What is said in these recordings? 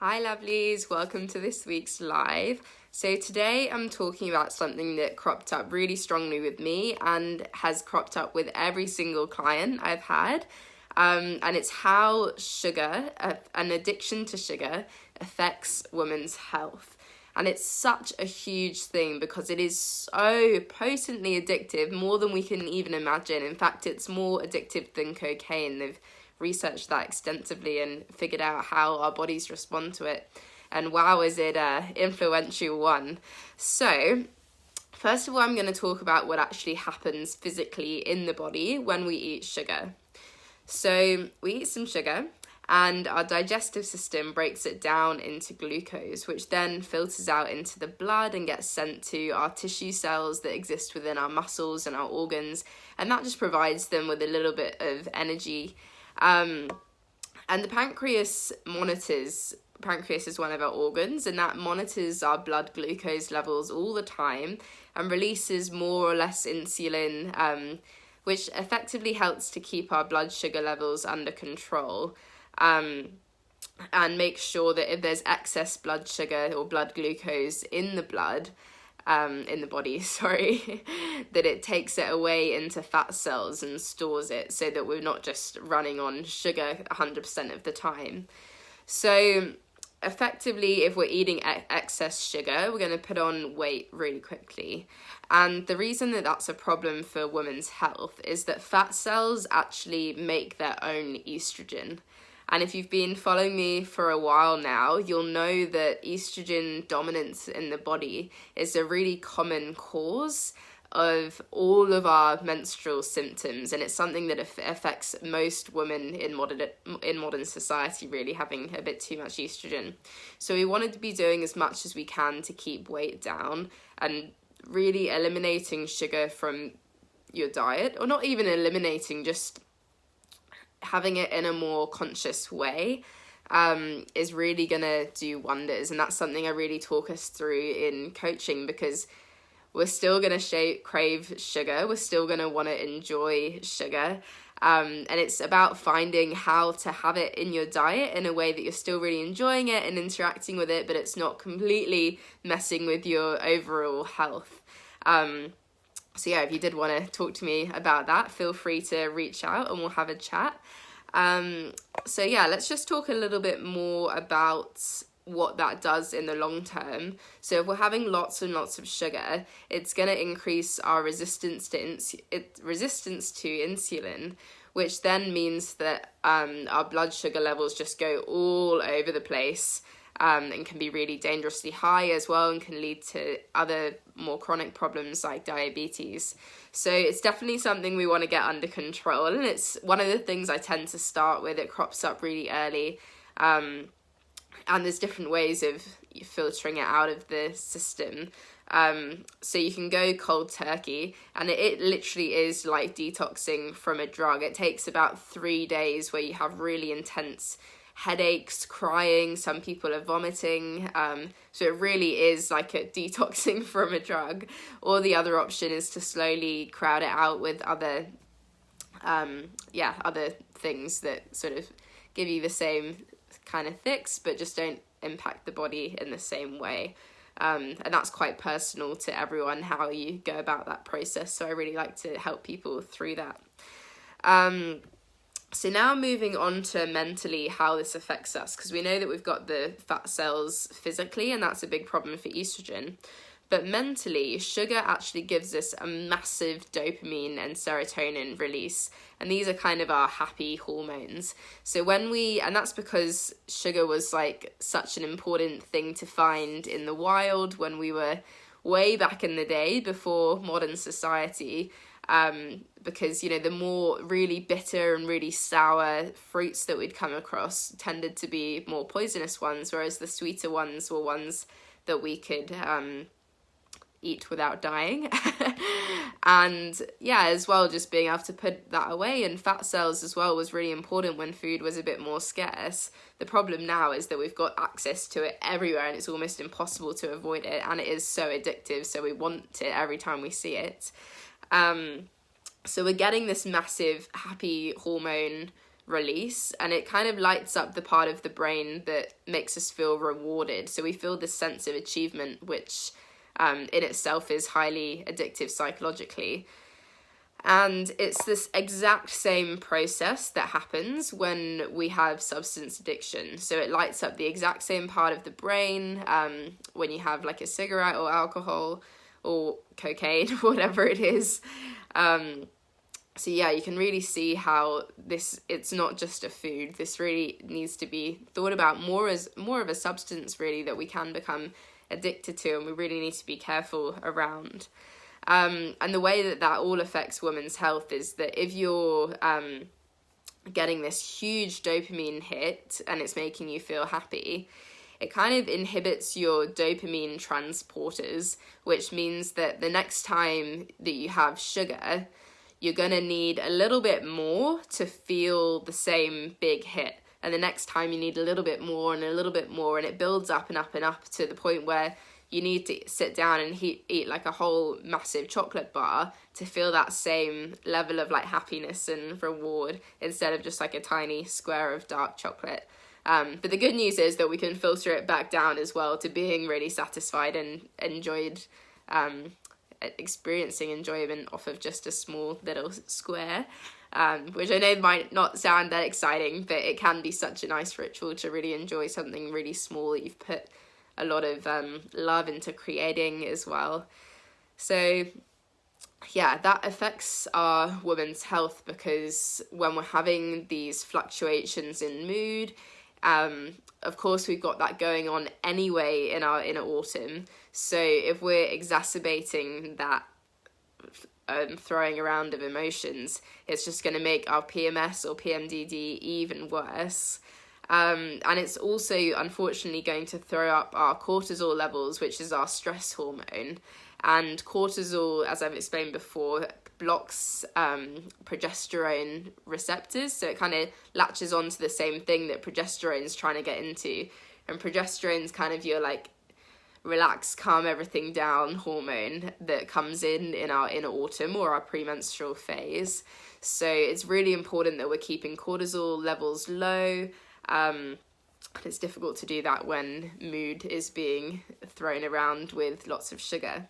Hi lovelies, welcome to this week's live. So today I'm talking about something that cropped up really strongly with me and has cropped up with every single client I've had. And it's how sugar, an addiction to sugar, affects women's health. And it's such a huge thing because it is so potently addictive, more than we can even imagine. In fact, it's more addictive than cocaine. They've researched that extensively and figured out how our bodies respond to it. And wow, is it a influential one. So, first of all, I'm going to talk about what actually happens physically in the body when we eat sugar. So, we eat some sugar and our digestive system breaks it down into glucose, which then filters out into the blood and gets sent to our tissue cells that exist within our muscles and our organs, and that just provides them with a little bit of energy. And the pancreas is one of our organs, and that monitors our blood glucose levels all the time and releases more or less insulin, which effectively helps to keep our blood sugar levels under control. And make sure that if there's excess blood sugar or blood glucose in the blood, in the body, that it takes it away into fat cells and stores it so that we're not just running on sugar 100% of the time. So effectively, if we're eating excess sugar, we're going to put on weight really quickly. And the reason that that's a problem for women's health is that fat cells actually make their own estrogen. And if you've been following me for a while now, you'll know that estrogen dominance in the body is a really common cause of all of our menstrual symptoms, and it's something that affects most women in modern society, really having a bit too much estrogen. So we wanted to be doing as much as we can to keep weight down and really eliminating sugar from your diet, or not even eliminating, just having it in a more conscious way is really gonna do wonders. And that's something I really talk us through in coaching, because we're still gonna crave sugar, we're still gonna want to enjoy sugar, and it's about finding how to have it in your diet in a way that you're still really enjoying it and interacting with it, but it's not completely messing with your overall health. So yeah, if you did want to talk to me about that, feel free to reach out and we'll have a chat. So yeah, let's just talk a little bit more about what that does in the long term. So if we're having lots and lots of sugar, it's going to increase our resistance to insulin, which then means that our blood sugar levels just go all over the place. And can be really dangerously high as well, and can lead to other more chronic problems like diabetes. So it's definitely something we want to get under control, and it's one of the things I tend to start with. It crops up really early, and there's different ways of filtering it out of the system. So you can go cold turkey, and it literally is like detoxing from a drug. It takes about 3 days where you have really intense headaches, crying, some people are vomiting, so it really is like a detoxing from a drug. Or the other option is to slowly crowd it out with other things that sort of give you the same kind of fix but just don't impact the body in the same way. And that's quite personal to everyone, how you go about that process, so I really like to help people through that. So now moving on to mentally, how this affects us, because we know that we've got the fat cells physically, and that's a big problem for estrogen. But mentally, sugar actually gives us a massive dopamine and serotonin release, and these are kind of our happy hormones. So and that's because sugar was like such an important thing to find in the wild when we were way back in the day before modern society. Because, the more really bitter and really sour fruits that we'd come across tended to be more poisonous ones, whereas the sweeter ones were ones that we could eat without dying. And yeah, as well, just being able to put that away. And fat cells as well was really important when food was a bit more scarce. The problem now is that we've got access to it everywhere, and it's almost impossible to avoid it, and it is so addictive, so we want it every time we see it. So we're getting this massive happy hormone release, and it kind of lights up the part of the brain that makes us feel rewarded. So we feel this sense of achievement, which in itself is highly addictive psychologically. And it's this exact same process that happens when we have substance addiction. So it lights up the exact same part of the brain when you have like a cigarette or alcohol or cocaine, whatever it is. So yeah, you can really see how it's not just a food. This really needs to be thought about more of a substance, really, that we can become addicted to, and we really need to be careful around. And the way that all affects women's health is that if you're getting this huge dopamine hit and it's making you feel happy, it kind of inhibits your dopamine transporters, which means that the next time that you have sugar, you're going to need a little bit more to feel the same big hit. And the next time you need a little bit more and a little bit more, and it builds up and up and up to the point where you need to sit down and eat like a whole massive chocolate bar to feel that same level of like happiness and reward, instead of just like a tiny square of dark chocolate. But the good news is that we can filter it back down as well to being really satisfied and enjoyed, experiencing enjoyment off of just a small little square, which I know might not sound that exciting, but it can be such a nice ritual to really enjoy something really small that you've put a lot of love into creating as well. So yeah, that affects our women's health, because when we're having these fluctuations in mood, of course we've got that going on anyway in our inner autumn. So if we're exacerbating that throwing around of emotions, it's just going to make our PMS or PMDD even worse. And it's also unfortunately going to throw up our cortisol levels, which is our stress hormone. And cortisol, as I've explained before, blocks progesterone receptors, so it kind of latches onto the same thing that progesterone's trying to get into. And progesterone's kind of your like relax, calm everything down hormone that comes in our inner autumn or our premenstrual phase. So it's really important that we're keeping cortisol levels low. It's difficult to do that when mood is being thrown around with lots of sugar.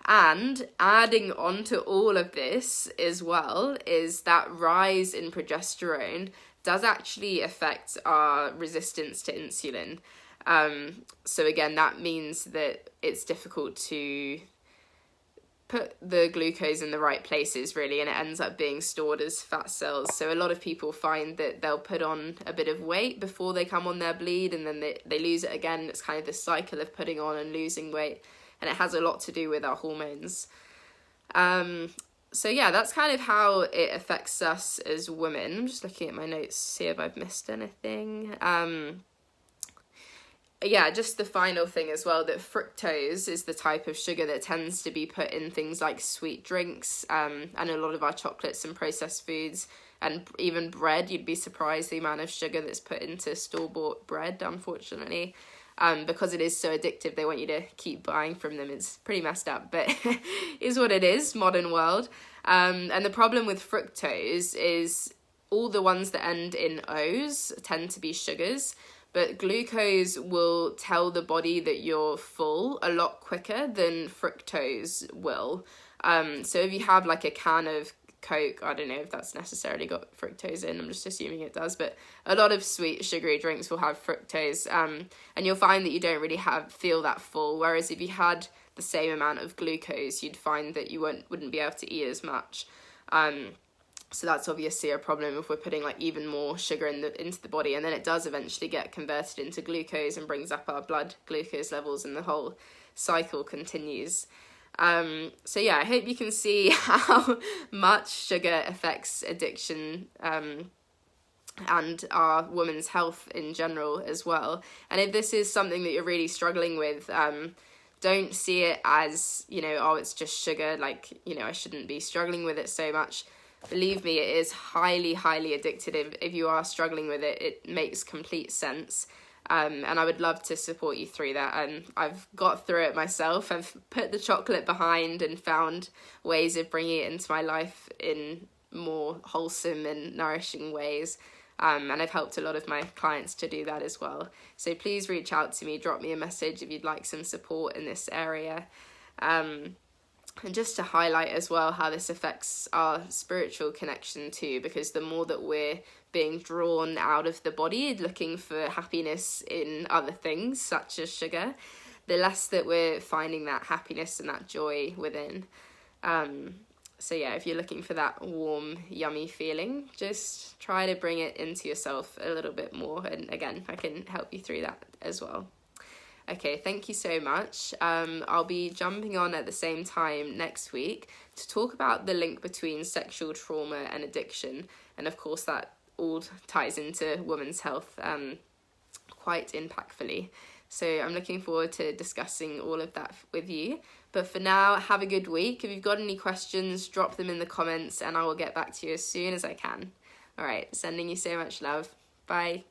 And adding on to all of this as well is that rise in progesterone does actually affect our resistance to insulin. So again, that means that it's difficult to put the glucose in the right places, really, and it ends up being stored as fat cells. So a lot of people find that they'll put on a bit of weight before they come on their bleed, and then they lose it again. It's kind of this cycle of putting on and losing weight, and it has a lot to do with our hormones. So yeah, that's kind of how it affects us as women. I'm just looking at my notes to see if I've missed anything. Yeah, just the final thing as well, that fructose is the type of sugar that tends to be put in things like sweet drinks, and a lot of our chocolates and processed foods, and even bread. You'd be surprised the amount of sugar that's put into store-bought bread, unfortunately. Because it is so addictive, they want you to keep buying from them. It's pretty messed up, but is what it is, modern world. And the problem with fructose is all the ones that end in O's tend to be sugars, but glucose will tell the body that you're full a lot quicker than fructose will. So if you have like a can of Coke, I don't know if that's necessarily got fructose in, I'm just assuming it does, but a lot of sweet sugary drinks will have fructose, and you'll find that you don't really feel that full, whereas if you had the same amount of glucose, you'd find that you wouldn't be able to eat as much. So that's obviously a problem if we're putting like even more sugar into the body, and then it does eventually get converted into glucose and brings up our blood glucose levels, and the whole cycle continues. So yeah, I hope you can see how much sugar affects addiction and our women's health in general as well. And if this is something that you're really struggling with, don't see it as, oh, it's just sugar, like, I shouldn't be struggling with it so much. Believe me, it is highly, highly addictive. If you are struggling with it, it makes complete sense. And I would love to support you through that. And I've got through it myself. I've put the chocolate behind and found ways of bringing it into my life in more wholesome and nourishing ways. And I've helped a lot of my clients to do that as well. So please reach out to me, drop me a message if you'd like some support in this area. And just to highlight as well how this affects our spiritual connection too, because the more that we're being drawn out of the body, looking for happiness in other things such as sugar, the less that we're finding that happiness and that joy within. So yeah, if you're looking for that warm, yummy feeling, just try to bring it into yourself a little bit more. And again, I can help you through that as well. Okay, thank you so much. I'll be jumping on at the same time next week to talk about the link between sexual trauma and addiction. And of course, that all ties into women's health quite impactfully. So I'm looking forward to discussing all of that with you. But for now, have a good week. If you've got any questions, drop them in the comments and I will get back to you as soon as I can. All right, sending you so much love. Bye.